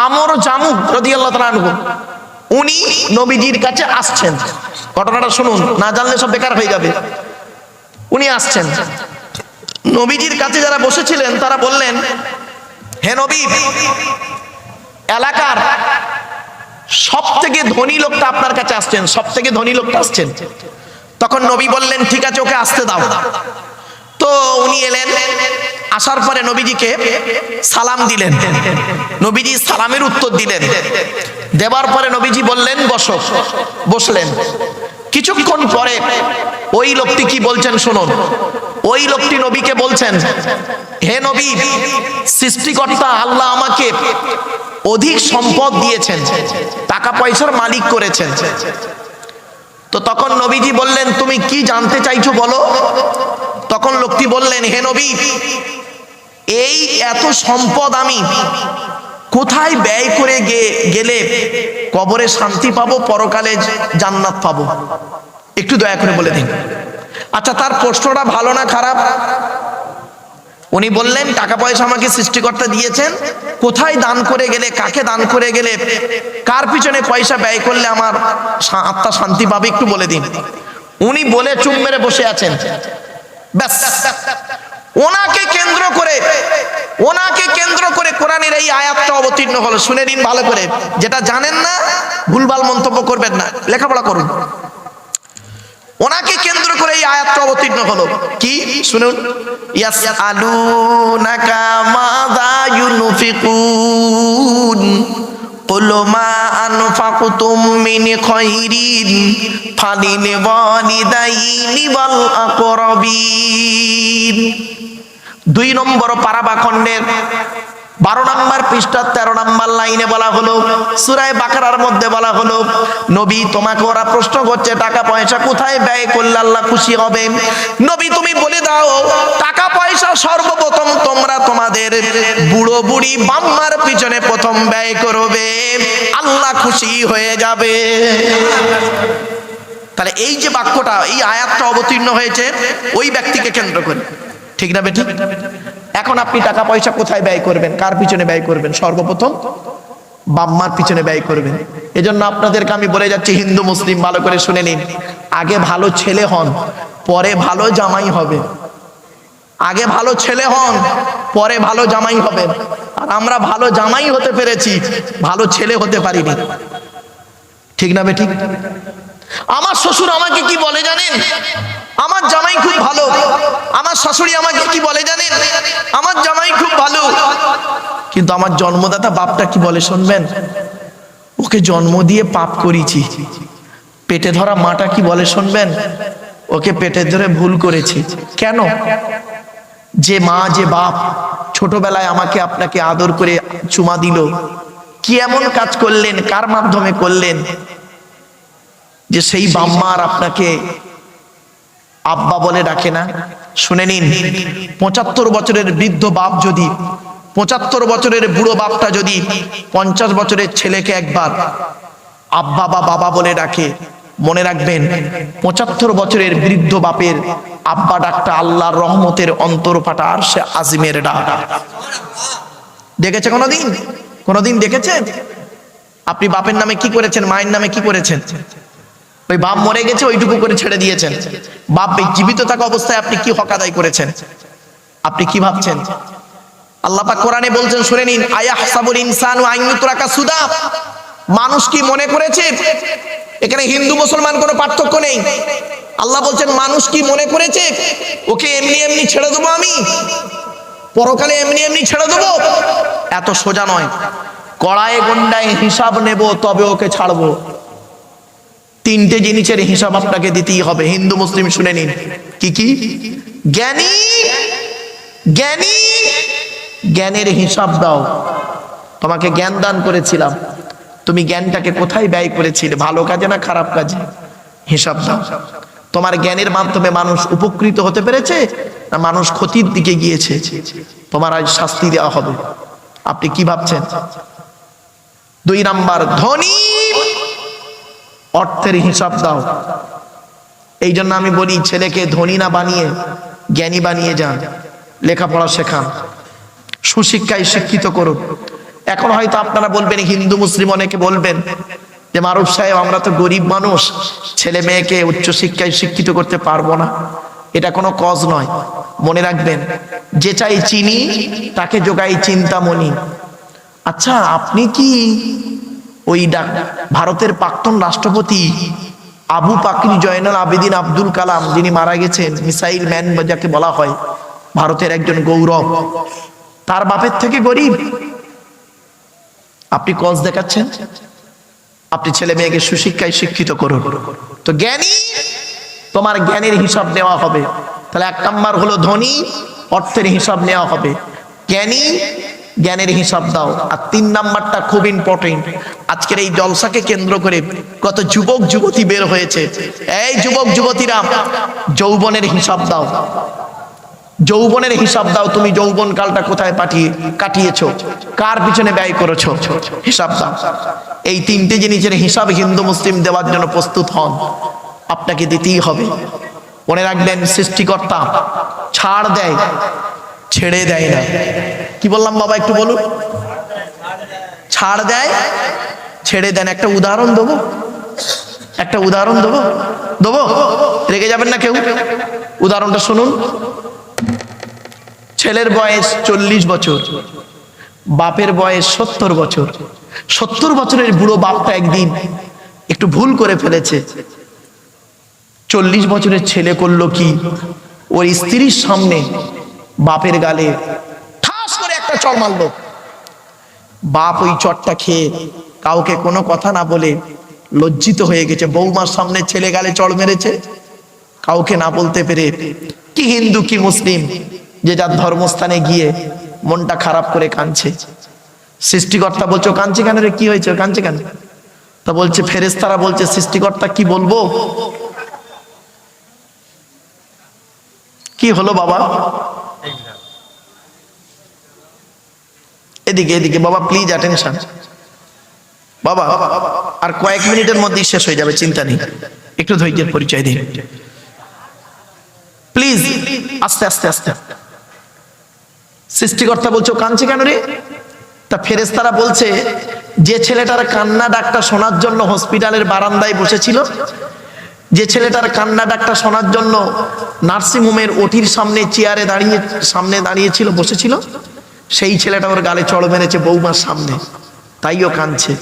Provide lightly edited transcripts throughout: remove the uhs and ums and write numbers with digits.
আমর জামু রাদিয়াল্লাহু তাআলা আনহু, উনি নবীজির কাছে আসছেন। ঘটনাটা শুনুন, না জানলে সব বেকার হয়ে যাবে। উনি আসছেন, নবীজির কাছে যারা বসেছিলেন তারা বললেন, হে নবী, এলাকার সব থেকে ধনী লোকটা আপনার কাছে আসছেন, সব থেকে ধনী লোকটা আসছেন। তখন নবী বললেন, ঠিক আছে, ওকে আসতে দাও। তো উনি এলেন, আসার পরে নবীজিকে সালাম দিলেন। নবীজি সালামের উত্তর দিলেন, দেবার পরে নবীজি বললেন, বসো। বসলেন। কিছুক্ষণ পরে ওই লোকটি কি বলছেন শুনুন। ওই লোকটি নবীকে বলছেন, হে নবী, সৃষ্টিকর্তা আল্লাহ আমাকে অধিক সম্পদ দিয়েছেন, টাকা পয়সার মালিক করেছেন। তো তখন নবীজি বললেন, তুমি কি জানতে চাইছো বলো। তখন লোকটি বললেন, হে নবী, এই এত সম্পদ আমি কোথায় ব্যয় করে গেলে কবরে শান্তি পাবো, পরকালে জান্নাত পাবো, একটু দয়া করে বলে দিন। আচ্ছা, তার প্রশ্নটা ভালো না খারাপ? উনি বললেন, টাকা পয়সা আমাকে সৃষ্টিকর্তা দিয়েছেন, কোথায় দান করে গেলে, কাকে দান করে গেলে, কার পিছনে পয়সা ব্যয় করলে আমার আত্মা শান্তি পাবে, একটু বলে দিন। উনি বলে চুপ মেরে বসে আছেন। ব্যাস, ওনাকে কেন্দ্র করে কোরআনের এই আয়াতটা অবতীর্ণ হলো। শুনে নিন ভালো করে, যেটা জানেন না ভুলভাল মন্তব্য করবেন না, লেখাপড়া করুন। ওনাকে কেন্দ্র করে এই আয়াতটা অবতীর্ণ হলো। কি শুনুন, ইয়াসআলুনাকা মাযা ইউনফিকুন কুল মা আনফাকতুম মিন খায়রিন ফালিল ওয়ালিদাইনি ওয়াল আকরাবিন। 2 নম্বর পারাবা খণ্ডের 12 নম্বর পৃষ্ঠা 13 নম্বর লাইনে বলা হলো, সূরা বাকারার মধ্যে বলা হলো, নবী, তোমাকে ওরা প্রশ্ন করছে টাকা পয়সা কোথায় ব্যয় করলে আল্লাহ খুশি হবেন। নবী, তুমি বলে দাও, টাকা পয়সা সর্বপ্রথম তোমরা তোমাদের বুড়ো বুড়ি বাম্মার পিছনে প্রথম ব্যয় করবে, আল্লাহ খুশি হয়ে যাবে। তাহলে এই যে বাক্যটা, এই আয়াতটা অবতীর্ণ হয়েছে ওই ব্যক্তিকে কেন্দ্র করে, ঠিক না বেঠিক? এখন আপনি টাকা পয়সা কোথায় ব্যয় করবেন, কার পিছনে ব্যয় করবেন? সর্বপ্রথম বাম্মার পিছনে ব্যয় করবেন। এজন্য আপনাদেরকে আমি বলে যাচ্ছি, হিন্দু মুসলিম ভালো করে শুনে নিন, আগে ভালো ছেলে হন, পরে ভালো জামাই হবে। আগে ভালো ছেলে হন, পরে ভালো জামাই হবেন। আর আমরা ভালো জামাই হতে পেরেছি, ভালো ছেলে হতে পারিনি, ঠিক না বেঠিক? আমার শ্বশুর আমাকে কি বলে জানেন? আমার জামাই খুব ভালো। আমার শাশুড়ি আমাকে কি বলে জানেন? আমার জামাই খুব ভালো। কিন্তু আমার জন্মদাতা বাপটা কি বলে শুনবেন? ওকে জন্ম দিয়ে পাপ করেছি। পেটে ধরা মাটা কি বলে শুনবেন? ওকে পেটে ধরে ভুল করেছি। কেন? যে মা, যে বাপ ছোটবেলায় আমাকে আপনাকে আদর করে চুমা দিল, কি এমন কাজ করলেন, কার মাধ্যমে করলেন যে সেই বাম্মার আপনাকে আব্বা বলে ডাকে না? শুনে নিন, 75 বছরের বৃদ্ধ বাপ যদি, 75 বছরের বুড়ো বাপটা যদি 50 বছরের ছেলেকে একবার আব্বা বা বাবা বলে ডাকে, মনে রাখবেন 75 বছরের বৃদ্ধ বাপের আব্বা ডাকটা আল্লাহর রহমতের অন্তর ফাটা আরশে আজিমের ডাক। দেখেছে কোনোদিন? কোনোদিন দেখেছেন? আপনি বাপের নামে কি করেছেন, মায়ের নামে কি করেছেন? ওই বাপ মরে গেছে ওইটুকু করে ছেড়ে দিয়েছেন। বাপ জীবিত থাকা অবস্থায় আপনি কি হক আদায় করেছেন? আপনি কি ভাবছেন? আল্লাহ পাক কোরআনে বলছেন, শুনে নিন, আয়াহসাবুল ইনসানু আন ইউতরাকা সুদা। মানুষ কি মনে করেছে, এখানে হিন্দু মুসলমান কোনো পার্থক্য নেই। আল্লাহ বলছেন, মানুষ কি মনে করেছে ওকে এমনি এমনি ছেড়ে দেবো আমি, পরকালে এমনি এমনি ছেড়ে দেবো? এত সোজা নয়। কড়ায় গন্ডায় হিসাব নেব, তবে ওকে ছাড়বো। 3টে জিনিসের হিসাব আপনাকে দিতেই হবে। হিন্দু মুসলিম শুনে নিন, কি কি? জ্ঞানী, জ্ঞানী, জ্ঞানের হিসাব দাও। তোমাকে জ্ঞান দান করেছিলাম, তুমি জ্ঞানটাকে কোথায় ব্যয় করেছিলে, ভালো কাজে না খারাপ কাজে? হিসাব দাও। তোমার জ্ঞানের মাধ্যমে মানুষ উপকৃত হতে পেরেছে না মানুষ ক্ষতির দিকে গিয়েছে? তোমার আজ শাস্তি দেওয়া হবে। আপনি কি ভাবছেন? 2 নাম্বার, ধনী, অর্থের হিসাব দাও। এই জন্য আমি বলি, ছেলেকে ধনী না বানিয়ে জ্ঞানী বানিয়ে যান, লেখাপড়া শেখান, সুশিক্ষায় শিক্ষিত করুন। এখন হয়তো আপনারা বলবেন, হিন্দু মুসলিম অনেকে বলবেন যে মারুফ সাহেব আমরা তো গরিব মানুষ, ছেলে মেয়েকে উচ্চশিক্ষায় শিক্ষিত করতে পারবো না। এটা কোনো কজ নয়। মনে রাখবেন, যে চাই চিনি তাকে যোগাই চিন্তামণি। আচ্ছা, আপনি কি ওই ভারতের প্রাক্তন রাষ্ট্রপতি আবু পাকরি জয়নাল আবেদিন আব্দুল কালাম, যিনি মারা গেছেন, মিসাইল ম্যান যাকে বলা হয়, ভারতের একজন গৌরব, তার বাপের থেকে গরিব? আপনি কজ দেখাচ্ছেন? আপনি ছেলে মেয়েকে সুশিক্ষায় শিক্ষিত করুন। তো জ্ঞানী, তোমার জ্ঞানের হিসাব নেওয়া হবে। তাহলে 1 নাম্বার হলো ধনী, অর্থের হিসাব নেওয়া হবে। জ্ঞানী, জ্ঞানের হিসাব দাও। আর 3 নাম্বারটা খুব ইম্পর্টেন্ট। আজকের এই জলসাকে কেন্দ্র করে কত যুবক যুবতী বের হয়েছে। এই যুবক যুবতীরা, যৌবনের হিসাব দাও। যৌবনের হিসাব দাও। তুমি যৌবন কালটা কোথায় কাটিয়েছো, কার পিছনে ব্যয় করেছো, হিসাব দাও। এই 3টে জিনিসের হিসাব হিন্দু মুসলিম দেওয়ার জন্য প্রস্তুত হন, আপনাকে দিতেই হবে। মনে রাখবেন, সৃষ্টিকর্তা ছাড় দেয়, ছেড়ে দেয় না। কি বললাম বাবা, একটু বলুন। ছাড় দেয়, ছেড়ে দেন। একটা উদাহরণ দেবো, একটা উদাহরণ দেবো। রেগে যাবেন না কেউ। উদাহরণটা শুনুন। ছেলের বয়স 40 বছর, বাপের বয়স 70 বছর। 70 বছরের বুড়ো বাপটা একদিন একটু ভুল করে ফেলেছে। 40 বছরের ছেলে করলো কি, ওর স্ত্রীর সামনে বাপের গালে ঠাস করে একটা চড় মারলো। বাপ ওই চড়টা খেয়ে কাউকে কোনো কথা না বলে লজ্জিত হয়ে গেছে। বৌমার সামনে ছেলে গালে চড় মেরেছে, কাউকে না বলতে পেরে। কি হিন্দু কি মুসলিম, যে যার ধর্মস্থানে গিয়ে মনটা খারাপ করে কাঁদছে। সৃষ্টিকর্তা বলছো কাঁদছে কেন রে, কি হয়েছে, কাঁদছে কেন? তা বলছে, ফেরেশতারা বলছে সৃষ্টিকর্তা কি বলবো। কি হলো বাবা? এদিকে এদিকে বাবা, প্লিজ অ্যাটেনশন বাবা। আর কয়েক মিনিটের মধ্যেই শেষ হয়ে যাবে, চিন্তা নেই, একটু ধৈর্যের পরিচয় দিন প্লিজ, আস্তে আস্তে আস্তে। সৃষ্টিকর্তা বলছো কাঁদছে কেন রে? তা ফেরেশতারা বলছে, যে ছেলেটার কান্না ডাকটা শোনার জন্য হসপিটালের বারান্দায় বসেছিল, যে ছেলেটার কান্না ডাকটা শোনার জন্য নার্সিংহোমের ওটির সামনে চেয়ারে দাঁড়িয়েছিল, বসেছিল, সেই ছেলেটা ওর গালে চড় মেরেছে বৌমার সামনে, তাইও কাঁদছে।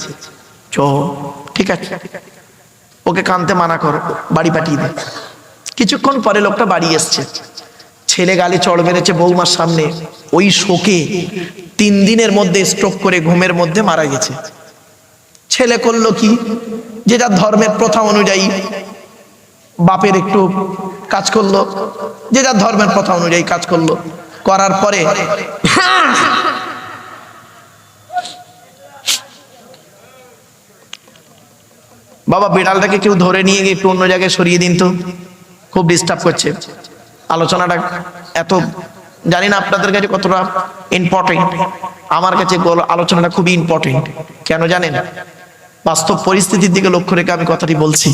ঠিক আছে, ওকে কাঁদতে মানা করো, বাড়ি পাঠিয়ে দে। কিছুক্ষণ পরে লোকটা বাড়ি এসছে, ছেলে গালে চড় মেরেছে বৌমার সামনে। ওই শোকে 3 দিনের মধ্যে স্ট্রোক করে ঘুমের মধ্যে মারা গেছে। ছেলে করলো কি, যে যার ধর্মের প্রথা অনুযায়ী বাপের একটু কাজ করলো, যে যার ধর্মের প্রথা অনুযায়ী কাজ করলো। করার পরে বাবা, বিড়ালটাকে কেউ ধরে নিয়ে গিয়ে একটু অন্য জায়গায় সরিয়ে দিন তো, খুব ডিস্টার্ব করছে। আলোচনাটা এত, জানি না আপনাদের কাছে কতটা ইম্পর্টেন্ট, আমার কাছে আলোচনাটা খুবই ইম্পর্টেন্ট। কেন জানেন? বাস্তব পরিস্থিতির দিকে লক্ষ্য রেখে আমি কথাটি বলছি।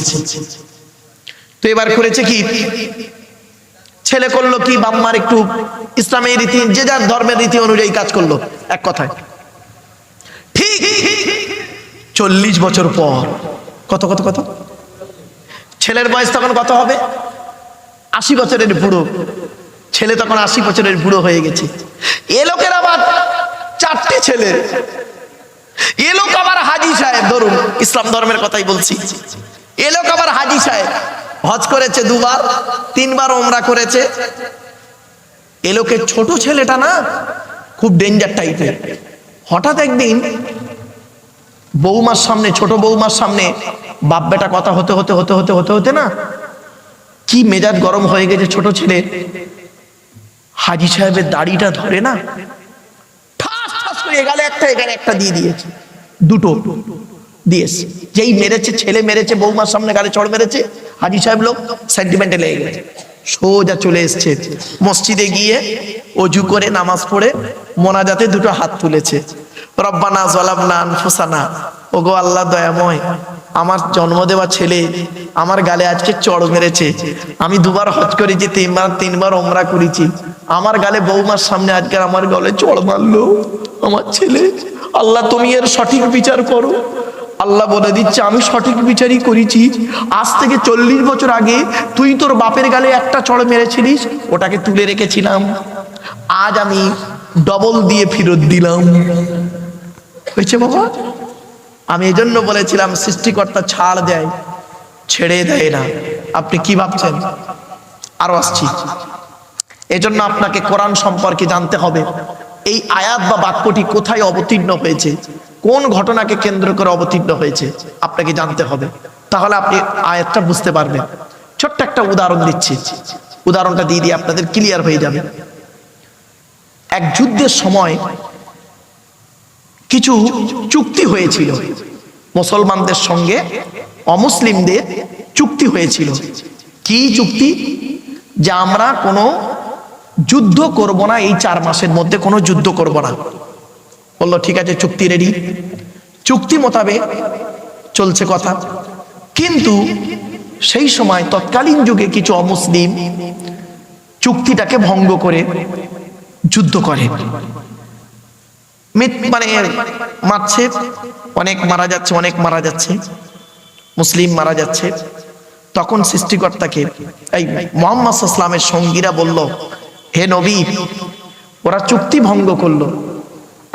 তো এবার করেছে কি, ছেলে করলো কি, বাম্মার একটু ইসলামের রীতি, যে যার ধর্মের রীতি অনুযায়ী কাজ করলো। এক কথায় ঠিক 40 বছর পর, কত কত কত, ছেলের বয়স তখন কত হবে? 80 বছরের বুড়ো। ছেলে তখন 80 বছরের বুড়ো হয়ে গেছে। এ লোকের আবার 4টে ছেলে। এ লোক আবার হাজী সাহেব, ধরুন ইসলাম ধর্মের কথাই বলছি। এ লোক আবার হাজী সাহেব, হজ করেছে 2 বার, 3 বার ওমরা করেছে। এ লোকের ছোট ছেলেটা না খুব ডেঞ্জার টাইপের। হঠাৎ একদিন বৌমার সামনে, ছোট বৌমার সামনে বাপ বেটা কথা হতে হতে হতে হতে হতে হতে না, কি মেজাজ গরম হয়ে গেছে ছোট ছেলে। হাজী সাহেবের দাড়িটা ধরে না ঠাস ঠাস করে এগালে একটা দিয়ে দিয়েছে, 2টো দিয়েছে। যেই মেরেছে, ছেলে মেরেছে, বৌমার সামনে গালে চড় মেরেছে, হাজী সাহেব লোক সেন্টিমেন্টে লেগে গেছে। সোজা চলে এসছে মসজিদে গিয়ে অজু করে নামাজ পড়ে মোনাজাতে 2টো হাত তুলেছে। রব্বানা যালামনা আনফুসানা, ওগো আল্লাহ দয়াময়, আমার জন্ম দেওয়া ছেলে আমার গালে আজকে চড় মেরেছে। আমি 2 বার হজ করেছি, 3 বার ওমরা করেছি, আমার গালে বৌমার সামনে আজকে আমার গলে চড় মারলো আমার ছেলে। আল্লাহ তুমি এর সঠিক বিচার করো। আল্লাহ বলে দিচ্ছে আমি সঠিক বিচারই করেছি। আজ থেকে 40 বছর আগে তুই তোর বাপের গালে একটা চড় মেরেছিলিস, ওটাকে তুলে রেখেছিলাম, আজ আমি ডবল দিয়ে ফেরত দিলাম। হয়েছে বাবা? আমি এজন্য বলেছিলাম সৃষ্টিকর্তা ছাড় দেয়, ছেড়ে দেয় না। আপনি কি ভাবছেন? আরো আসছি। এজন্য আপনাকে কোরআন সম্পর্কে জানতে হবে। এই আয়াত বা বাক্যটি কোথায় অবতীর্ণ হয়েছে, কোন ঘটনাকে কেন্দ্র করে অবতীর্ণ হয়েছে আপনাকে জানতে হবে, তাহলে আপনি আয়াতটা বুঝতে পারবেন। ছোট্ট একটা উদাহরণ দিচ্ছি, উদাহরণটা দিয়ে দিয়ে আপনাদের ক্লিয়ার হয়ে যাবে। এক যুদ্ধের সময় কিছু চুক্তি হয়েছিল, মুসলমানদের সঙ্গে অমুসলিমদের চুক্তি হয়েছিল। কি চুক্তি? যে আমরা কোনো যুদ্ধ করব না, এই 4 মাসের মধ্যে কোনো যুদ্ধ করব না। বললো ঠিক আছে, চুক্তি রেডি। চুক্তি মোতাবেক চলছে কথা। কিন্তু সেই সময় তৎকালীন যুগে কিছু অমুসলিম চুক্তিটাকে ভঙ্গ করে যুদ্ধ করে, মানে মারছে, অনেক মারা যাচ্ছে, অনেক মারা যাচ্ছে, মুসলিম মারা যাচ্ছে। তখন সৃষ্টিকর্তাকে এই মুহাম্মদ সাল্লাল্লাহু আলাইহি ওয়াসাল্লামের সঙ্গীরা বলল, হে নবী, ওরা চুক্তি ভঙ্গ করলো,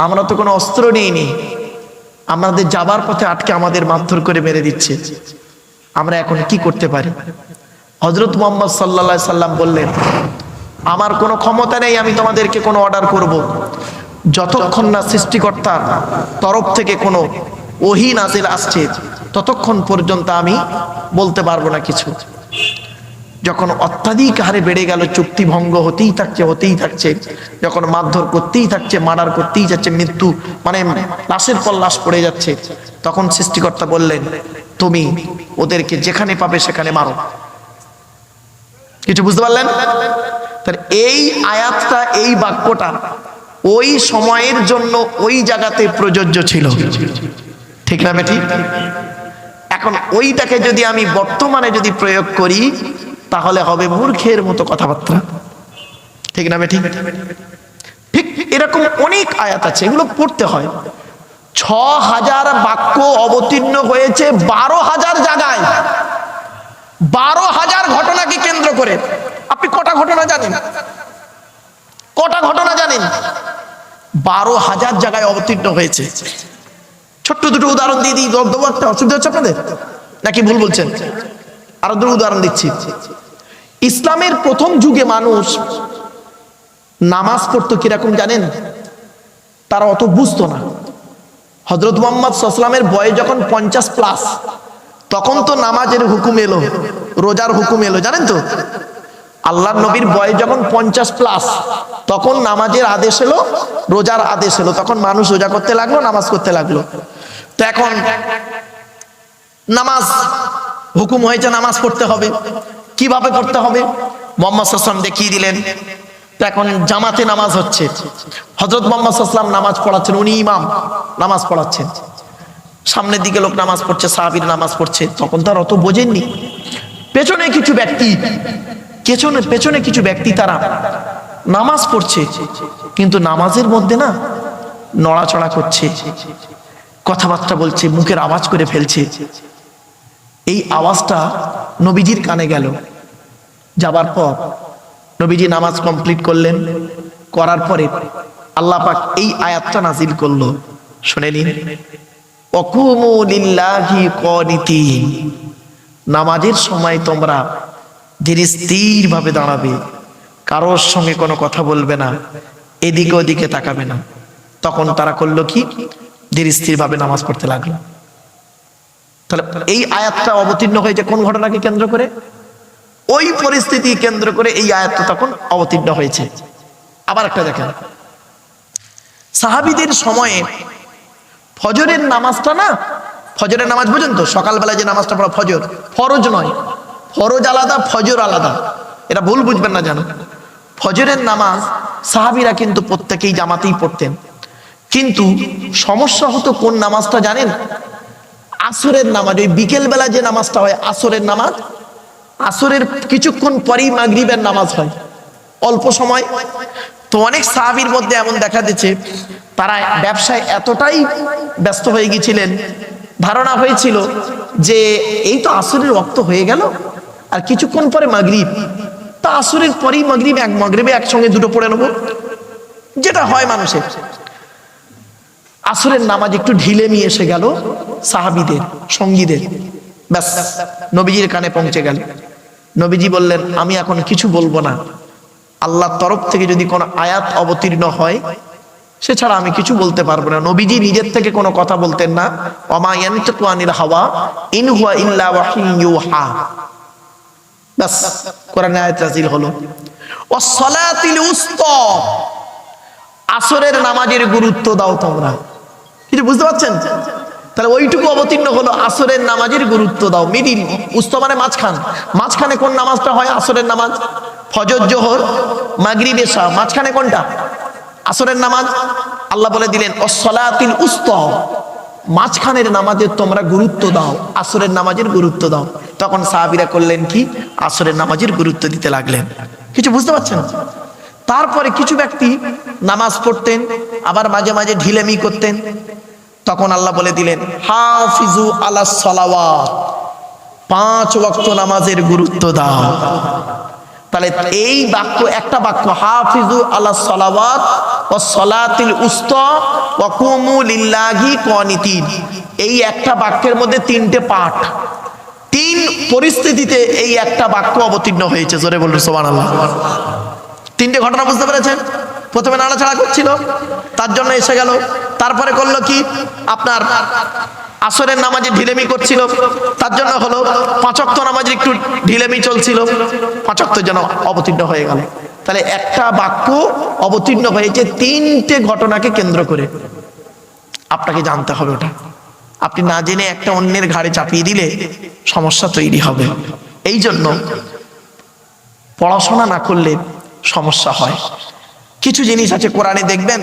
আমরা তো কোনো অস্ত্র নিইনি, আমাদের যাবার পথে আটকে আমাদের মারধর করে মেরে দিচ্ছে, আমরা এখন কি করতে পারি? হযরত মুহাম্মদ সাল্লাল্লাহু আলাইহি সাল্লাম বললেন, আমার কোনো ক্ষমতা নেই আমি তোমাদেরকে কোনো অর্ডার করব, যতক্ষণ না সৃষ্টিকর্তার তরফ থেকে কোনো ওহী নাজিল আসছে ততক্ষণ পর্যন্ত আমি বলতে পারবো না কিছু। যখন অত্যাধিক হারে বেড়ে গেল, চুক্তি ভঙ্গ হতেই থাকছে, যখন মারধর করতেই থাকছে, মার্ডার করতেই যাচ্ছে, মৃত্যু মানে লাশের পর লাশ পড়ে যাচ্ছে, তখন সৃষ্টিকর্তা বললেন, তুমি ওদেরকে যেখানে পাবে সেখানে মারো। কিছু বুঝতে পারলেন? তাহলে এই আয়াতটা, এই বাক্যটা ওই সময়ের জন্য ওই জায়গাতে প্রযোজ্য ছিল, ঠিক না বেটি? এখন ওইটাকে যদি আমি বর্তমানে যদি প্রয়োগ করি তাহলে হবে মূর্খের মতো কথাবার্তা, ঠিক না বেটি? ঠিক এরকম অনেক আয়াত আছে, এগুলো পড়তে হয়। 6000 বাক্য অবতীর্ণ হয়েছে 12,000 জায়গায়, 12,000 ঘটনাকে কেন্দ্র করে। আপনি কটা ঘটনা জানেন? কটা ঘটনা জানেন? 12,000 জায়গায় অবতীর্ণ হয়েছে। ছোট্ট দুটো উদাহরণ দিয়ে দিই, একটা অসুবিধা হচ্ছে আপনাদের নাকি ভুল বলছেন? আরো দুটো উদাহরণ দিচ্ছি। ইসলামের প্রথম যুগে মানুষ নামাজ পড়তো কিরকম জানেন? তারা অত বুঝতো না। হযরত মুহাম্মদ সাল্লাল্লাহু আলাইহি ওয়াসাল্লামের বয়স যখন 50+, তখন তো নামাজের হুকুম এলো, রোজার হুকুম এলো, জানেন তো? আল্লাহর নবীর বয়স যখন 50+, তখন নামাজের আদেশ এলো, রোজার আদেশ এলো, তখন মানুষ রোজা করতে লাগলো, নামাজ করতে লাগলো। তো এখন নামাজ হুকুম হয়েছে, নামাজ পড়তে হবে। কিভাবে পড়তে হবে মুহাম্মদ সাল্লাল্লাহু আলাইহি ওয়াসাল্লাম দেখিয়ে দিলেন। তো এখন জামাতে নামাজ হচ্ছে, হযরত মুহাম্মদ সাল্লাল্লাহু আলাইহি ওয়াসাল্লাম নামাজ পড়াচ্ছেন, উনি ইমাম, নামাজ পড়াচ্ছেন, সামনের দিকে লোক নামাজ পড়ছে, সাহাবীরা নামাজ পড়ছে। তখন তার অত বোঝেননি। পেছনে কিছু ব্যক্তি তারা নামাজ পড়ছে, কিন্তু নামাজের মধ্যে না নড়াচড়া করছে, কথাবার্তা বলছে, মুখের আওয়াজ করে ফেলছে। এই আওয়াজটা নবীজির কানে গেল। যাবার পর নবীজি নামাজ কমপ্লিট করলেন, করার পরে আল্লাহ পাক এই আয়াতটা নাজিল করলো, শুনে নিন, ওয়াকুমু লিল্লাহি কানিতিন, নামাজের সময় তোমরা ধীর স্থির ভাবে দাঁড়াবে, কারোর সঙ্গে কোনো কথা বলবে না, এদিকে ওদিকে তাকাবে না। তখন তারা করলো কি? ধীর স্থির ভাবে নামাজ পড়তে লাগলো। তাহলে এই আয়াতটা অবতীর্ণ হয়েছে কোন ঘটনাকে কেন্দ্র করে? ওই পরিস্থিতি কেন্দ্র করে এই আয়াতটা তখন অবতীর্ণ হয়েছে। আবার একটা দেখেন, সাহাবীদের সময়ে ফজরের নামাজটা না, ফজরের নামাজ বুঝেন তো, সকালবেলা যে নামাজটা পড়া ফজর, ফরজ নয়, ফরজ আলাদা, ফজর আলাদা, এটা ভুল বুঝবেন না জানো। ফজরের নামাজ সাহাবীরা কিন্তু প্রত্যেকেই জামাতেই পড়তেন, কিন্তু সমস্যা হতো কোন নামাজটা জানেন? আসরের নামাজ, ওই বিকেল বেলা যে নামাজটা হয় আসরের নামাজ, আসরের কিছুক্ষণ পরেই মাগরিবের নামাজ হয়, অল্প সময়। তো অনেক সাহাবীর মধ্যে এমন দেখা দিচ্ছে, তারা ব্যবসায় এতটাই ব্যস্ত হয়ে গিয়েছিলেন, ধারণা হয়েছিল যে এই তো আসরের ওয়াক্ত হয়ে গেল, আর কিছুক্ষণ পরে মাগরিব, তা আসরের পরেই মাগরিবে একসঙ্গে দুটো পড়ে নেবো, যেটা হয় মানুষের। আসরের নামাজ একটু ঢিলেমি এসে গেল সাহাবীদের, সঙ্গীদের, ব্যাস নবীজির কানে পৌঁছে গেল। নবীজি বললেন, আমি এখন কিছু বলবো না, আল্লাহর তরফ থেকে যদি কোনো আয়াত অবতীর্ণ হয় সে ছাড়া আমি কিছু বলতে পারবো না। নবীজি নিজের থেকে কোনো কথা বলতেন না, ওমা ইয়ানতিকু আনিল হাওয়া ইন হুয়া ইল্লা ওয়াহিয়ুন ইউহা। বাস কোরআনে আয়াত নাযিল হলো, ওয়াস সালাতিল উসতা, আসরের নামাজের গুরুত্ব দাও তোমরা। কিছু বুঝতে পারছেন? তাহলে ওইটুকু অবতীর্ণ হলো, আসরের নামাজের গুরুত্ব দাও। মিডিল, উসতা মানে মাঝখানে কোন নামাজটা হয়? আসরের নামাজ, ফজর জোহর মাগরিব এশা, মাঝখানে কোনটা? আসরের নামাজ। আল্লাহ বলে দিলেন ওয়াসসালাতিল উসতা, মাঝখানের নামাজের তোমরা গুরুত্ব দাও, আসরের নামাজের গুরুত্ব দাও। তখন সাহাবীরা করলেন কি? আসরের নামাজের গুরুত্ব দিতে লাগলেন। কিছু বুঝতে পারছেন? তারপরে কিছু ব্যক্তি নামাজ পড়তেন, আবার মাঝে মাঝে ঢিলেমি করতেন, তখন আল্লাহ বলে দিলেন হাফিজু আলাস সালাওয়াত, 5 ওয়াক্ত নামাজের গুরুত্ব দাও। তাহলে এই বাক্য, একটা বাক্য হাফিজু আলাস সালাওয়াত ওয়াস সালাতিল উসতা ওয়া কুমু লিল্লাহি কানিতিন, এই একটা বাক্যের মধ্যে 3টে পাঠ, 3 পরিস্থিতিতে এই একটা বাক্য অবতীর্ণ হয়েছে। জোরে বলুন সুবহানাল্লাহ। 3টে ঘটনা বুঝতে পেরেছেন? প্রথমে নাড়াচাড়া করছিল, তার জন্য এসে গেল। তারপরে করলো কি? আপনার আসরের নামাজে ঢিলেমি করছিল, তার জন্য হলো। 5 ওয়াক্ত নামাজের একটু ঢিলেমি চলছিল, 5 ওয়াক্তের জন্য অবতীর্ণ হয়ে গেল। তাহলে একটা বাক্য অবতীর্ণ হয়েছে 3টে ঘটনাকে কেন্দ্র করে। আপনাকে জানতে হবে ওটা। আপনি না জেনে একটা অন্যের ঘাড়ে চাপিয়ে দিলে সমস্যা তৈরি হবে। এই জন্য পড়াশোনা না করলে সমস্যা হয়। কিছু জিনিস আছে কোরআনে, দেখবেন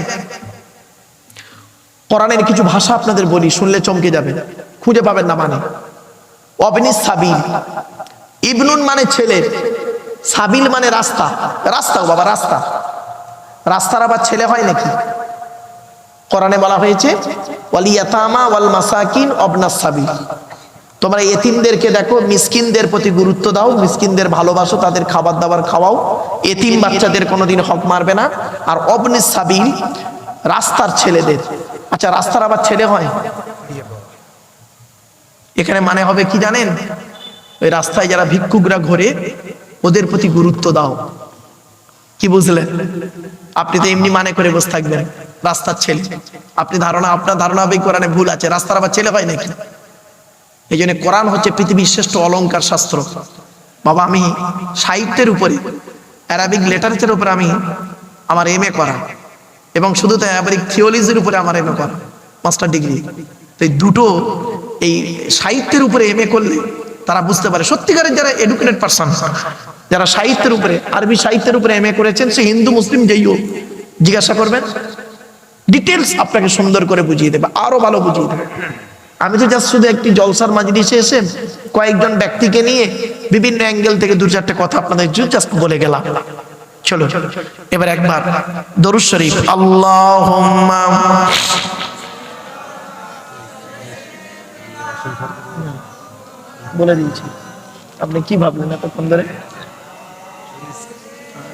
কোরআনের কিছু ভাষা আপনাদের বলি, শুনলে চমকে যাবে, খুঁজে পাবেন না। মানে অবনিস সাবিল, ইবনুন মানে ছেলে, সাবিল মানে রাস্তা। রাস্তা বাবা, রাস্তা, রাস্তার আবার ছেলে হয় নাকি? কোরআনে বলা হয়েছে ওয়াল ইয়াতামা ওয়াল মাসাকিন অবনাস সাবিল, তোমরা এতিমদেরকে দেখো, মিসকিনদের প্রতি গুরুত্ব দাও, মিসকিনদের ভালোবাসো, তাদের খাবার দাবার খাওয়াও, এতিম বাচ্চাদের কোনোদিন হক মারবে না। আর অবনিস সাবিল, রাস্তার ছেলেদের। আচ্ছা, রাস্তার আবার ছেলে হয়? এখানে মানে হবে কি জানেন? ওই রাস্তায় যারা ভিক্ষুকরা ঘোরে, ওদের প্রতি গুরুত্ব দাও। কি বুঝলেন? আপনি তো এমনি মানে করে বসে থাকবেন রাস্তার ছেলে, আপনার ধারণা হবে কোরআনে ভুল আছে, রাস্তার আবার ছেলে হয় নাকি? এই জন্য কোরআন হচ্ছে পৃথিবীর শ্রেষ্ঠ অলংকার শাস্ত্র। বাবা, আমি সাহিত্যের উপরে, অ্যারাবিক লিটারেচারের উপরে আমি আমার MA করা, এবং শুধু তাই অ্যারাবিক থিওলজির উপরে আমার MA করা, মাস্টার ডিগ্রি। তো এই দুটো, এই সাহিত্যের উপরে MA করলে তারা বুঝতে পারে সত্যিকারের যারা এডুকেটেড পারসন, যারা সাহিত্যের উপরে, আরবি সাহিত্যের উপরে MA করেছেন, সে হিন্দু মুসলিম যেই হোক, জিজ্ঞাসা করবেন, ডিটেলস আপনাকে সুন্দর করে বুঝিয়ে দেবে, আরো ভালো বুঝিয়ে দেবে। আমি তো জাস্ট শুধু একটি জলসার মাজলিসে এসে কয়েকজন ব্যক্তিকে নিয়ে বিভিন্ন অ্যাঙ্গেল থেকে 2-4টে কথা আপনাদের জাস্ট বলে গেলাম। চলো এবার একবার দরুদ শরীফ, আল্লাহুম্মা। বলে দিয়েছি, আপনি কি ভাবলেন এতক্ষণ ধরে?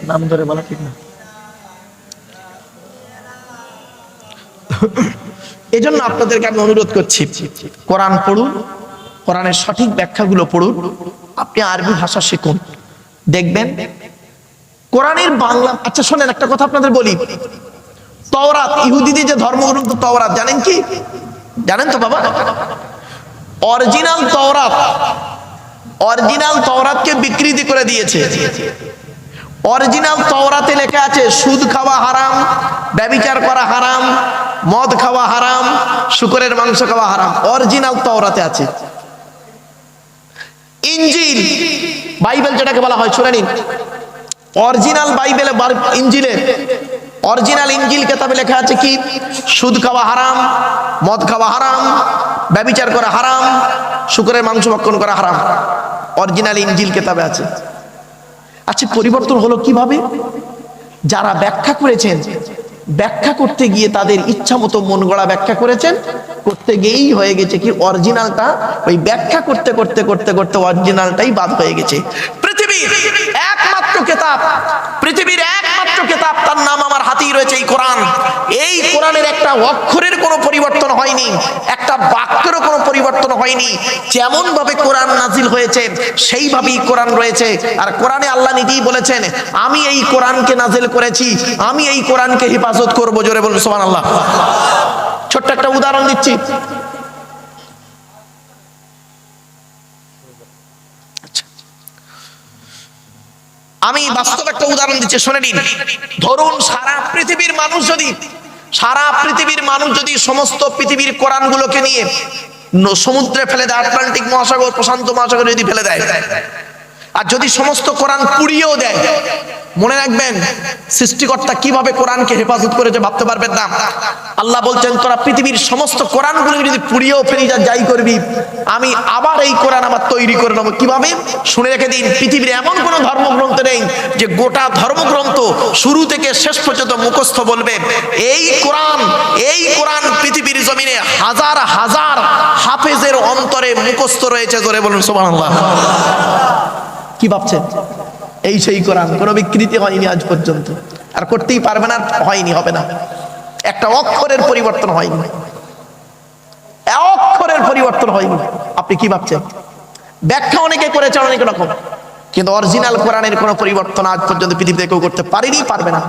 নাম ধরে বলা ঠিক না। এই জন্য আপনাদেরকে আমি অনুরোধ করছি, কোরআন পড়ুন, কোরআনের সঠিক ব্যাখ্যাগুলো পড়ুন, আপনি আরবি ভাষা শিখুন, দেখবেন কোরআনের বাংলা। আচ্ছা শোনেন, একটা কথা আপনাদের বলি, তাওরাত, ইহুদিদের যে ধর্মগ্রন্থ তাওরাত, জানেন কি? জানেন তো বাবা? অরিজিনাল তাওরাতকে বিকৃতি করে দিয়েছে। অরিজিনাল তাওরাতে লেখা আছে সুদ খাওয়া হারাম, ব্যভিচার করা হারাম, মদ খাওয়া হারাম, শুকরের মাংস খাওয়া হারাম, অরিজিনাল তাওরাতে আছে। ইনজিল, বাইবেল যেটাকে বলা হয়, শুনে নিন, অরিজিনাল বাইবেলে, ইনজিলে, অরিজিনাল ইনজিল কিতাবে লেখা আছে কি? সুদ খাওয়া হারাম, মদ খাওয়া হারাম, ব্যভিচার করা হারাম, শুকরের মাংস ভক্ষণ করা হারাম, অরিজিনাল ইনজিল কিতাবে আছে। আচ্ছা, পরিবর্তন হলো কিভাবে? যারা ব্যাখ্যা করেছেন, ব্যাখ্যা করতে গিয়ে তাদের ইচ্ছা মতো মন গড়া ব্যাখ্যা করেছেন, করতে গিয়েই হয়ে গেছে কি অরিজিনালটা, ওই ব্যাখ্যা করতে করতে করতে করতে অরিজিনালটাই বাদ হয়ে গেছে। পৃথিবীর একমাত্র কিতাব, পৃথিবীর একমাত্র কিতাব, তার নাম আমার হাতেই রয়েছে, এই কোরআন। এই কোরআনের একটা অক্ষরের কোনো পরিবর্তন হয়নি, একটা বাক্যেরও কোনো পরিবর্তন হয়নি। যেমন ভাবে কোরআন নাজিল হয়েছে সেইভাবেই কোরআন রয়েছে। আর কোরআনে আল্লাহ নিজেই বলেছেন, আমি এই কোরআনকে নাজিল করেছি, আমি এই কোরআনকে হেফাজত করবো। জোরে বলুন সুবহানাল্লাহ। ছোট্ট একটা উদাহরণ দিচ্ছি। আমি বাস্তব একটা উদাহরণ দিচ্ছি, শুনে নিন। ধরুন সারা পৃথিবীর মানুষ যদি সমস্ত পৃথিবীর কোরআনগুলোকে নিয়ে সমুদ্রে ফেলে দেয়, আটলান্টিক মহাসাগর, প্রশান্ত মহাসাগরে যদি ফেলে দেয়, আর যদি সমস্ত কোরআন পুড়িয়েও দেয়, মনে রাখবেন সৃষ্টিকর্তা কিভাবে কোরআনকে হেফাজত করেছে ভাবতে পারবেন না। আল্লাহ বলছেন, তোরা পৃথিবীর সমস্ত কোরআনগুলো যদি পুড়িয়েও ফেলি, যা যাই করবি, আমি আবার এই কোরআন আবার তৈরি করে নেবো। কিভাবে? শুনে রেখে দিন, পৃথিবীর এমন কোনো ধর্মগ্রন্থ নেই যে গোটা ধর্মগ্রন্থ শুরু থেকে শেষ পর্যন্ত মুখস্থ বলবে। এই কোরআন পৃথিবীর জমিনে হাজার হাজার হাফেজের অন্তরে মুখস্থ রয়েছে। জোরে বলুন সুবহানাল্লাহ। কি ভাবছেন? এই সেই কোরআন, কোনো বিকৃতি হয়নি আজ পর্যন্ত, আর করতেই পারবে না, হয়নি, হবে না। একটা অক্ষরের পরিবর্তন হয়নি, অক্ষরের পরিবর্তন হয়নি। আপনি কি ভাবছেন? ব্যাখ্যা অনেকে করেছে অনেক রকম, কিন্তু অরিজিনাল কোরআনের কোনো পরিবর্তন আজ পর্যন্ত পৃথিবীতে কেউ করতে পারেনি, পারবে না।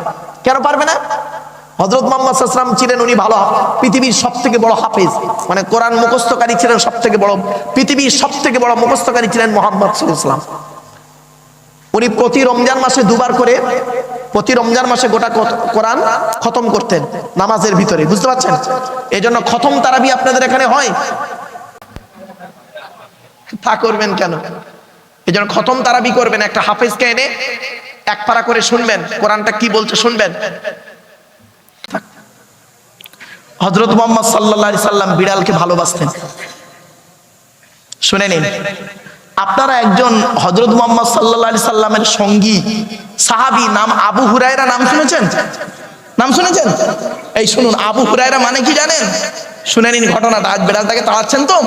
কেন পারবে না? হযরত মুহাম্মদ সাল্লাল্লাহু আলাইহি ওয়াসাল্লাম ছিলেন, উনি ভালো পৃথিবীর সবথেকে বড় হাফেজ, মানে কোরআন মুখস্থকারী ছিলেন সবথেকে বড়, পৃথিবীর সবথেকে বড় মুখস্থকারী ছিলেন মুহাম্মদ সাল্লাল্লাহু আলাইহি ওয়াসাল্লাম। উনি প্রতি রমজান মাসে দুবার করে, প্রতি রমজান মাসে গোটা কোরআন খতম করতেন নামাজের ভিতরে, বুঝতে পারছেন? এই জন্য খতম তারাবি আপনাদের এখানে হয়, তা করবেন কেন? এই জন্য খতম তারাবি করবেন, একটা হাফেজকে এনে এক পারা করে শুনবেন, কোরআনটা কি বলছে শুনবেন। হযরত মুহাম্মদ সাল্লাল্লাহু আলাইহি সাল্লাম বিড়ালকে ভালোবাসতেন, শুনে নিন। আপনারা একজন হযরত মুহাম্মদ সাল্লাল্লাহু আলাইহি সাল্লামের সঙ্গী সাহাবী নাম আবু হুরায়রা, নাম শুনেছেন? নাম শুনেছেন? এই শুনুন, আবু হুরায়রা মানে কি জানেন? শুনে নিন ঘটনাটা। আজ বিড়ালটাকে তাড়াচ্ছেন তো,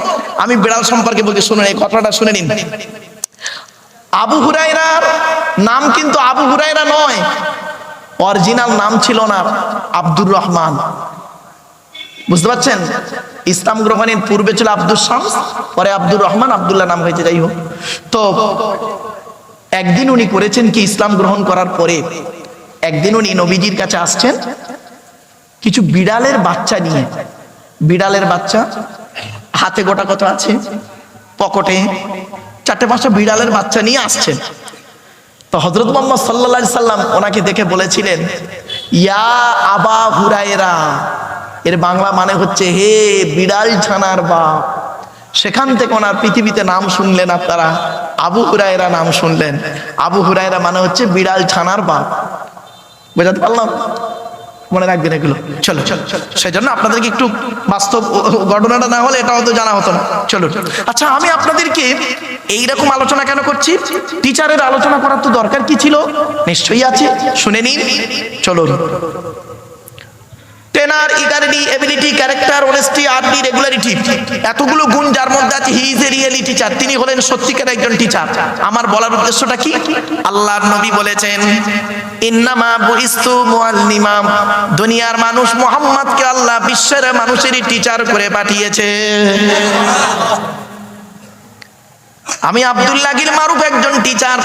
আমি বিড়াল সম্পর্কে বলছি, শুনুন এই ঘটনাটা শুনে নিন। আবু হুরায়রার নাম কিন্তু আবু হুরায়রা নয়, অরিজিনাল নাম ছিল না আব্দুর রহমান, বুঝতে পারছেন? ইসলাম গ্রহণের পূর্বে ছিল আব্দুস শামস, পরে আব্দুর রহমান, আব্দুল্লাহ নাম হয়েছে। যাই হোক, তো একদিন উনি করেছেন কি, ইসলাম গ্রহণ করার পরে একদিন উনি নবীজির কাছে আসছেন কিছু বিড়ালের বাচ্চা নিয়ে। বিড়ালের বাচ্চা হাতে গোটা কত আছে, পকেটে 4-5টা বিড়ালের বাচ্চা নিয়ে আসছেন। তো হযরত মুহাম্মদ সাল্লাল্লাহু আলাইহি সাল্লাম ওনাকে দেখে বলেছিলেন, ইয়া আবা হুরায়রা, এর বাংলা মানে হচ্ছে হে বিড়াল ছানার বাপ। সেখান থেকে ওনার পৃথিবীতে নাম শুনলেন আপনারা, আবু হুরায়রা নাম শুনলেন। আবু হুরায়রা মানে হচ্ছে বিড়াল ছানার বাপ। বুঝাতে পারলাম? মনে রাখবেন এগুলো। চলো, সেই জন্য আপনাদেরকে একটু বাস্তব ঘটনাটা না হলে এটা হয়তো জানা হতো না। চলো, আচ্ছা, আমি আপনাদেরকে এইরকম আলোচনা কেন করছি? টিচারের আলোচনা করার তো দরকার কি ছিল? নিশ্চয়ই আছে, শুনে নিন। চলো, টেনার, ইগারিটি, ability, character, honesty, early, regularity, এতগুলো গুণ যার মধ্যে আছে, he is a really teacher. তিনি হলেন সত্যিকার একজন টিচার। আমার বলার উদ্দেশ্যটা কি? আল্লাহর নবী বলেছেন, ইন্নামা বুইস্তু মুআল্লিমা, দুনিয়ার মানুষ মুহাম্মদকে আল্লাহ বিশ্বের মানুষেরই টিচার করে পাঠিয়েছে। আমি আব্দুল্লাহ গিল মারুফ একজন টিচার,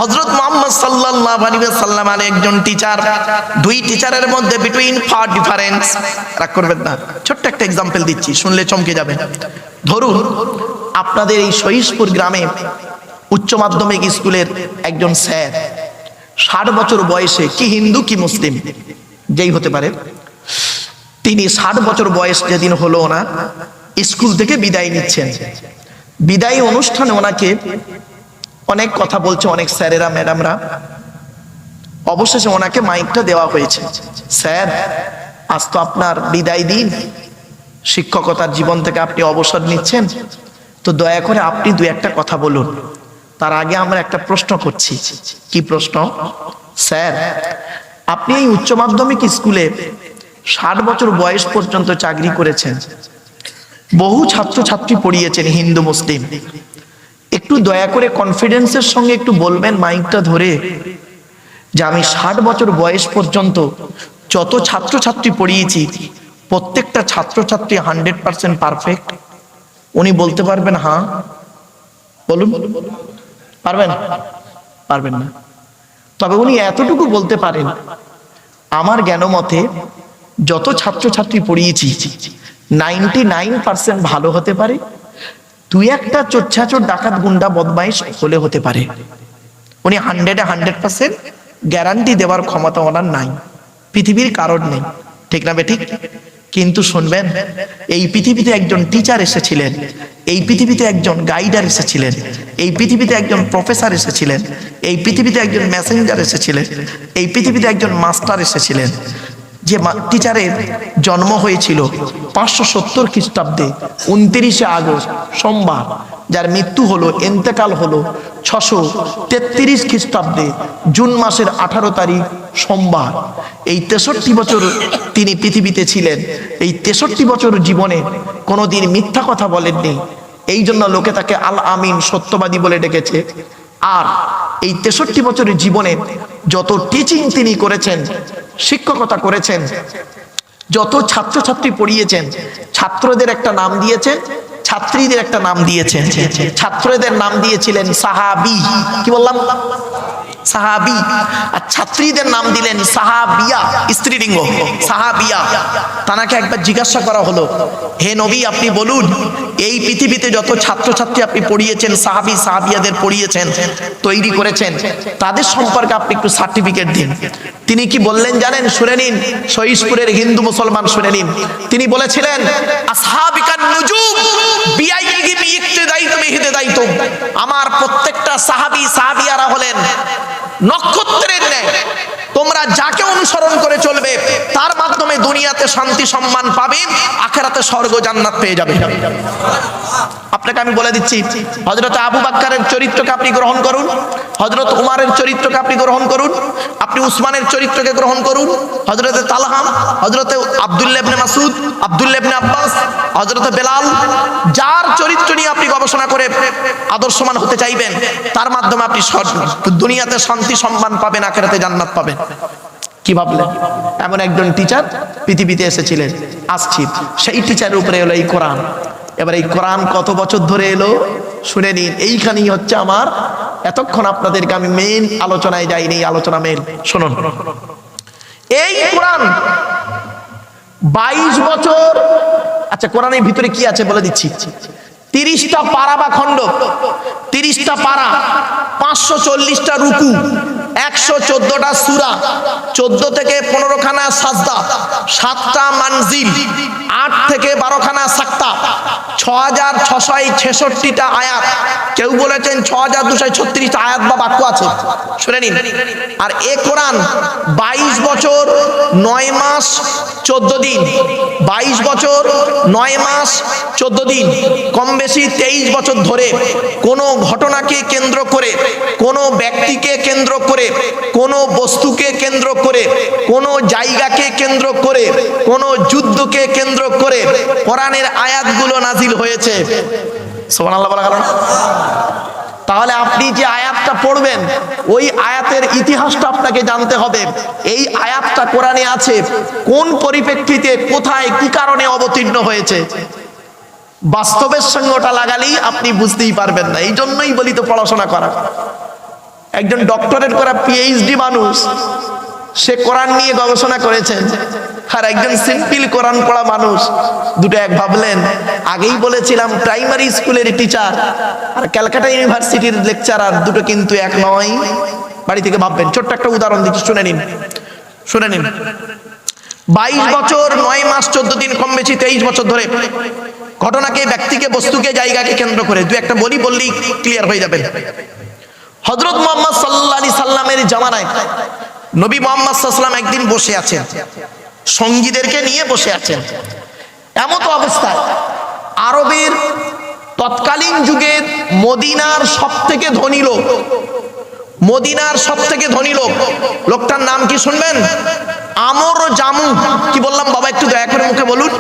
হযরত মুহাম্মদ সাল্লাল্লাহু আলাইহি ওয়াসাল্লাম একজন টিচার। দুই টিচারের মধ্যে বিটুইন ফার ডিফারেন্স। রাগ করবেন না, ছোট্ট একটা एग्जांपल দিচ্ছি, শুনলে চমকে যাবেন। ধরুন আপনাদের এই শহীদপুর গ্রামে উচ্চ মাধ্যমিক স্কুলের একজন স্যার, 60 বছর বয়সে, কি হিন্দু কি মুসলিম যেই হতে পারে, তিনি 60 বছর বয়স যেদিন হলো না, স্কুল থেকে বিদায় নিচ্ছেন। বিদায়ী অনুষ্ঠানে ওনাকে অনেক কথা বলছে অনেক স্যারেরা, ম্যাডামরা। অবশেষে ওনাকে মাইকটা দেওয়া হয়েছে, স্যার আজ তো আপনার বিদায় দিন, শিক্ষকতার জীবন থেকে আপনি অবসর নিচ্ছেন, তো দয়া করে আপনি দুই একটা কথা বলুন। তার আগে আমরা একটা প্রশ্ন করছি। কি প্রশ্ন? স্যার আপনি এই উচ্চ মাধ্যমিক স্কুলে 60 বছর বয়স পর্যন্ত চাকরি করেছেন, বহু ছাত্রছাত্রী পড়িয়েছেন হিন্দু মুসলিম। একটু দয়া করে কনফিডেন্সের সঙ্গে একটু বলবেন মাইকটা ধরে যে আমি 60 বছর বয়স পর্যন্ত যত ছাত্রছাত্রী পড়িয়েছি প্রত্যেকটা ছাত্রছাত্রী 100% পারফেক্ট। উনি বলতে পারবেন হ্যাঁ? বলুন, পারবেন? পারবেন না। তবে উনি এতটুকু বলতে পারেন, আমার জ্ঞান মতে যত ছাত্রছাত্রী পড়িয়েছি 99% ভালো হতে পারে, দুই একটা চোরছাচোর ডাকাত গুন্ডা বদমাইশ হলে হতে পারে। উনি 100% গ্যারান্টি দেওয়ার ক্ষমতা ওনার নাই, পৃথিবীর কারণ নেই, ঠিক না বেঠিক? কিন্তু শুনবেন, এই পৃথিবীতে একজন টিচার এসেছিলেন, এই পৃথিবীতে একজন গাইডার এসেছিলেন, এই পৃথিবীতে একজন প্রফেসর এসেছিলেন, এই পৃথিবীতে একজন মেসেঞ্জার এসেছিলেন, এই পৃথিবীতে একজন মাস্টার এসেছিলেন। যে টিচারের জন্ম হয়েছিল 570 খ্রিস্টাব্দে 29শে আগস্ট সোমবার, যার মৃত্যু হলো, ইন্তেকাল হলো 633 খ্রিস্টাব্দে জুন মাসের 18 তারিখ সোমবার। এই 63 বছর তিনি পৃথিবীতে ছিলেন। এই 63 বছর জীবনে কোনোদিন মিথ্যা কথা বলেননি, এই জন্য লোকে তাকে আল আমিন, সত্যবাদী বলে ডেকেছে। আর এই 63 বছরের জীবনে যত টিচিং তিনি করেছেন, শিক্ষকতা করেছেন, যত ছাত্রছাত্রী পড়িয়েছেন, ছাত্রদের একটা নাম দিয়েছেন, ছাত্রীদের একটা নাম দিয়েছেন। ছাত্রদের নাম দিয়েছিলেন সাহাবী, কি বললাম? সাহাবী। আর ছাত্রীদের নাম দিলেন সাহাবিয়া, স্ত্রীলিঙ্গ সাহাবিয়া। তানাকে একবার জিজ্ঞাসা করা হলো, হে নবী আপনি বলুন, এই পৃথিবীতে যত ছাত্রছাত্রী আপনি পড়িয়েছেন, সাহাবী সাহাবিয়াদের পড়িয়েছেন, তৈরি করেছেন, তাদের সম্পর্কে আপনি একটু সার্টিফিকেট দিন। তিনি কি বললেন জানেন? শুনে নিন, সহিষ্পুরের হিন্দু মুসলমান শুনে নিন। তিনি বলেছিলেন, আসহাবিকান নুজুম বিআইহিম ইক্তিদাইতুম ইহতিদাইতুম। আমার প্রত্যেকটা সাহাবী সাহাবিয়ারা হলেন নক্ষত্রের ন্যায়, তোমরা যাকে অনুসরণ করে চলবে তার মাধ্যমে দুনিয়াতে শান্তি সম্মান পাবে, আখিরাতে স্বর্গ জান্নাত পেয়ে যাবে। আপনাকে আমি বলে দিচ্ছি, হযরত আবু বকরের চরিত্রকে আপনি গ্রহণ করুন, হযরত উমারের চরিত্রকে আপনি গ্রহণ করুন, আপনি উসমানের চরিত্রকে গ্রহণ করুন, হযরত তালহা, হযরত আব্দুল্লাহ ইবনে মাসউদ, আব্দুল্লাহ ইবনে আব্বাস, হযরত বেলাল, যার চরিত্র নিয়ে আপনি গবেষণা করে আদর্শমান হতে চাইবেন, তার মাধ্যমে আপনি দুনিয়াতে শান্তি সম্মান পাবেন, আখিরাতে জান্নাত পাবেন। কি ভাবলেন? এমন একজন টিচার পৃথিবীতে এসেছিলেন। আসছি, সেই টিচারের উপরে এলো এই কোরআন। এবার এই কোরআন কত বছর ধরে এলো শুনে নিন। এইখানেই হচ্ছে আমার, এতক্ষণ আপনাদেরকে আমি মেইন আলোচনায় যাইনি, আলোচনা মেইন শুনুন। এই কোরআন 22 বছর। আচ্ছা, কোরআনের ভিতরে কি আছে বলে দিচ্ছি। 30টা পারা বা খণ্ড, 30টা পারা, 540টা রুকু, 114টা সূরা, 14 থেকে 15 খানা সাজদা, 7টা মানজিল, 8 থেকে 12 খানা সাক্তা, 6666টা আয়াত, কেউ বলেছেন 6236টা আয়াত বা বাক্য আছে, শুনে নিন। আর এ কোরআন 22 বছর 9 মাস 14 দিন, 22 বছর 9 মাস 14 দিন, কম বেশি 23 বছর ধরে কোনো ঘটনাকে কেন্দ্র করে, কোনো ব্যক্তিকে কেন্দ্র করে, কোনো বস্তুকে কেন্দ্র করে, কোনো জায়গাকে কেন্দ্র করে, কোনো যুদ্ধকে কেন্দ্র করে কোরআনের আয়াতগুলো নাজিল হয়েছে। সুবহানাল্লাহ বলা গেল না? তাহলে আপনি যে আয়াতটা পড়বেন, ওই আয়াতের ইতিহাসটা আপনাকে জানতে হবে। এই আয়াতটা কোরআনে আছে, কোন পরিপ্রেক্ষিতে, কোথায়, কি কারণে অবতীর্ণ হয়েছে। বাস্তবের সঙ্গে ওটা লাগালেই আপনি বুঝতেই পারবেন না। এই জন্যই বলি তো পড়াশোনা করা। একজন ডক্টরেট করা পিএইচডি মানুষ, সে কোরআন নিয়ে গবেষণা করেছেন, আর একজন সিম্পল কোরআন পড়া মানুষ, দুটো এক ভাবলেন? আগেই বলেছিলাম প্রাইমারি স্কুলের টিচার আর ক্যালকাটা ইউনিভার্সিটির লেকচারার দুটো কিন্তু এক নয়। বাড়ি থেকে ভাববেন। ছোট্ট একটা উদাহরণ দিচ্ছি, শুনে নিন, শুনে নিন। 22 বছর 9 মাস 14 দিন, কম বেশি 23 বছর ধরে ঘটনাকে, ব্যক্তিকে, বস্তুকে, জায়গাকে কেন্দ্র করে দু একটা বললেই ক্লিয়ার হয়ে যাবে। হযরত মুহাম্মদ সাল্লাল্লাহু আলাইহি সাল্লামের জামানায় নবী মুহাম্মদ সাল্লাল্লাহু আলাইহি সাল্লাম একদিন বসে আছেন, সঙ্গীদেরকে নিয়ে বসে আছেন। এমত অবস্থায় আরবের তৎকালীন যুগের মদিনার সবথেকে ধনী লোক, মদিনার সবথেকে ধনী লোক, লোকটার নাম কি শুনবেন? আমর জামু। কি বললাম বাবা, একটু দয়া করে মুখে বলুন।